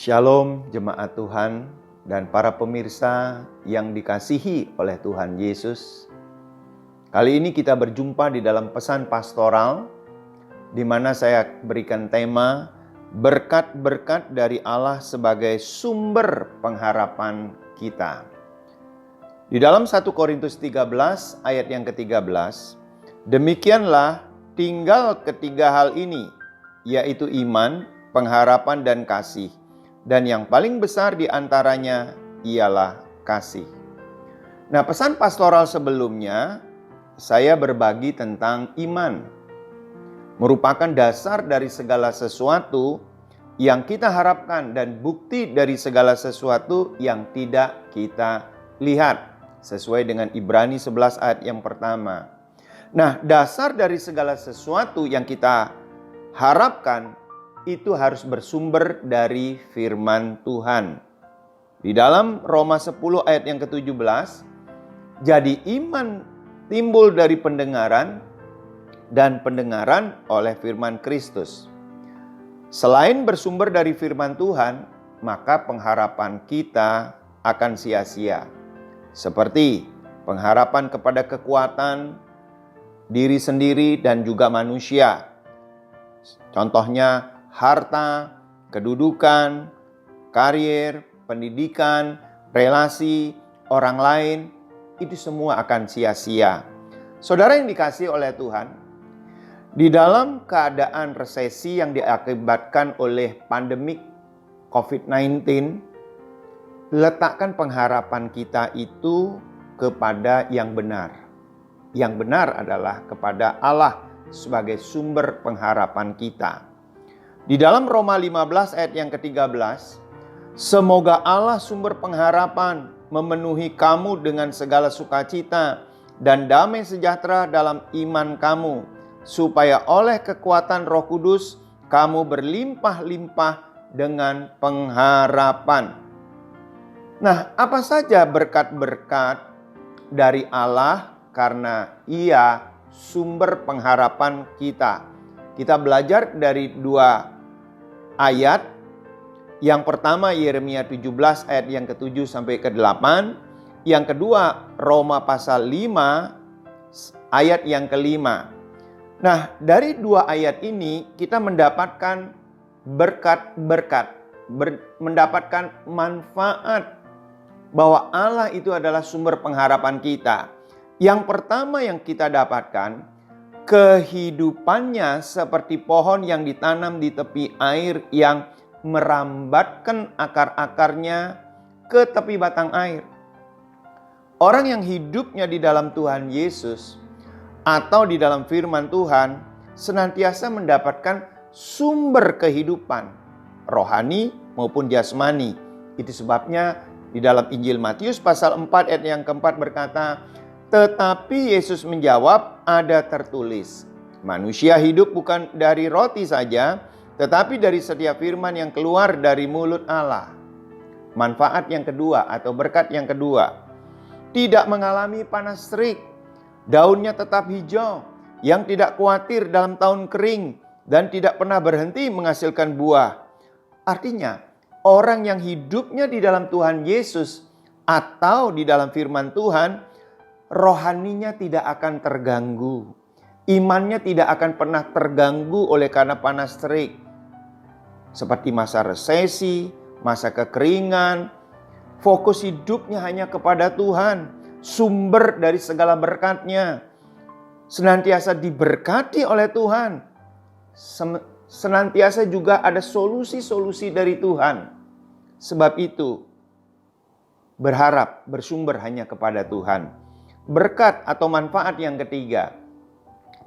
Shalom jemaat Tuhan dan para pemirsa yang dikasihi oleh Tuhan Yesus. Kali ini kita berjumpa di dalam pesan pastoral di mana saya berikan tema berkat-berkat dari Allah sebagai sumber pengharapan kita. Di dalam 1 Korintus 13 ayat yang ke-13, demikianlah tinggal ketiga hal ini, yaitu iman, pengharapan dan kasih. Dan yang paling besar di antaranya ialah kasih. Nah, pesan pastoral sebelumnya saya berbagi tentang iman. Merupakan dasar dari segala sesuatu yang kita harapkan dan bukti dari segala sesuatu yang tidak kita lihat. Sesuai dengan Ibrani 11 ayat yang pertama. Nah, dasar dari segala sesuatu yang kita harapkan itu harus bersumber dari firman Tuhan. Di dalam Roma 10 ayat yang ke-17, jadi iman timbul dari pendengaran dan pendengaran oleh firman Kristus. Selain bersumber dari firman Tuhan, maka pengharapan kita akan sia-sia. Seperti pengharapan kepada kekuatan diri sendiri dan juga manusia. Contohnya harta, kedudukan, karir, pendidikan, relasi, orang lain, itu semua akan sia-sia. Saudara yang dikasihi oleh Tuhan, di dalam keadaan resesi yang diakibatkan oleh pandemik COVID-19, letakkan pengharapan kita itu kepada yang benar. Yang benar adalah kepada Allah sebagai sumber pengharapan kita. Di dalam Roma 15 ayat yang ke-13, semoga Allah sumber pengharapan memenuhi kamu dengan segala sukacita dan damai sejahtera dalam iman kamu, supaya oleh kekuatan Roh Kudus kamu berlimpah-limpah dengan pengharapan. Nah, apa saja berkat-berkat dari Allah karena Ia sumber pengharapan kita? Kita belajar dari dua ayat. Yang pertama Yeremia 17 ayat yang ke-7 sampai ke-8. Yang kedua Roma pasal 5 ayat yang ke-5. Nah, dari dua ayat ini kita mendapatkan berkat-berkat, mendapatkan manfaat bahwa Allah itu adalah sumber pengharapan kita. Yang pertama yang kita dapatkan, kehidupannya seperti pohon yang ditanam di tepi air yang merambatkan akar-akarnya ke tepi batang air. Orang yang hidupnya di dalam Tuhan Yesus atau di dalam firman Tuhan senantiasa mendapatkan sumber kehidupan rohani maupun jasmani. Itu sebabnya di dalam Injil Matius pasal 4 ayat yang keempat berkata, tetapi Yesus menjawab, ada tertulis, manusia hidup bukan dari roti saja, tetapi dari setiap firman yang keluar dari mulut Allah. Manfaat yang kedua atau berkat yang kedua, tidak mengalami panas terik, daunnya tetap hijau, yang tidak khawatir dalam tahun kering, dan tidak pernah berhenti menghasilkan buah. Artinya, orang yang hidupnya di dalam Tuhan Yesus atau di dalam firman Tuhan, rohaninya tidak akan terganggu. Imannya tidak akan pernah terganggu oleh karena panas terik. Seperti masa resesi, masa kekeringan. Fokus hidupnya hanya kepada Tuhan. Sumber dari segala berkatnya. Senantiasa diberkati oleh Tuhan. Senantiasa juga ada solusi-solusi dari Tuhan. Sebab itu, berharap bersumber hanya kepada Tuhan. Berkat atau manfaat yang ketiga,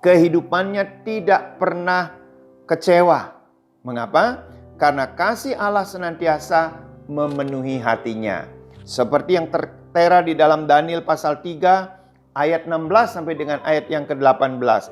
kehidupannya tidak pernah kecewa. Mengapa? Karena kasih Allah senantiasa memenuhi hatinya. Seperti yang tertera di dalam Daniel pasal 3 ayat 16 sampai dengan ayat yang ke-18.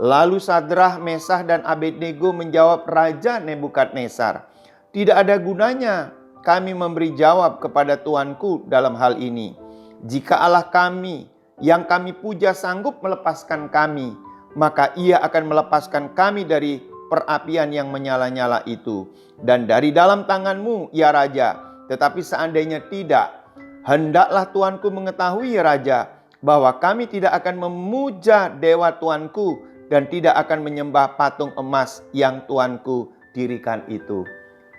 Lalu Sadrah, Mesah dan Abednego menjawab Raja Nebukadnezar, tidak ada gunanya kami memberi jawab kepada Tuanku dalam hal ini. Jika Allah kami yang kami puja sanggup melepaskan kami, maka Ia akan melepaskan kami dari perapian yang menyala-nyala itu. Dan dari dalam tanganmu, ya Raja. Tetapi seandainya tidak, hendaklah tuanku mengetahui, ya Raja, bahwa kami tidak akan memuja dewa tuanku dan tidak akan menyembah patung emas yang tuanku dirikan itu.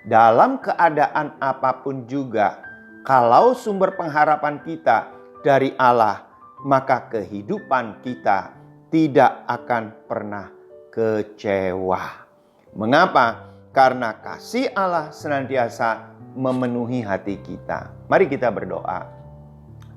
Dalam keadaan apapun juga, kalau sumber pengharapan kita dari Allah, maka kehidupan kita tidak akan pernah kecewa. Mengapa? Karena kasih Allah senantiasa memenuhi hati kita. Mari kita berdoa.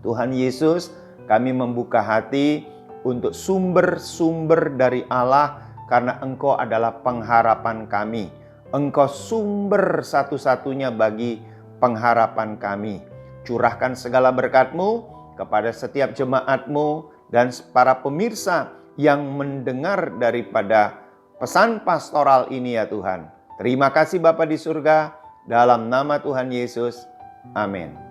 Tuhan Yesus, kami membuka hati untuk sumber-sumber dari Allah, karena Engkau adalah pengharapan kami. Engkau sumber satu-satunya bagi pengharapan kami. Curahkan segala berkat-Mu kepada setiap jemaat-Mu dan para pemirsa yang mendengar daripada pesan pastoral ini, ya Tuhan. Terima kasih Bapa di surga, dalam nama Tuhan Yesus. Amin.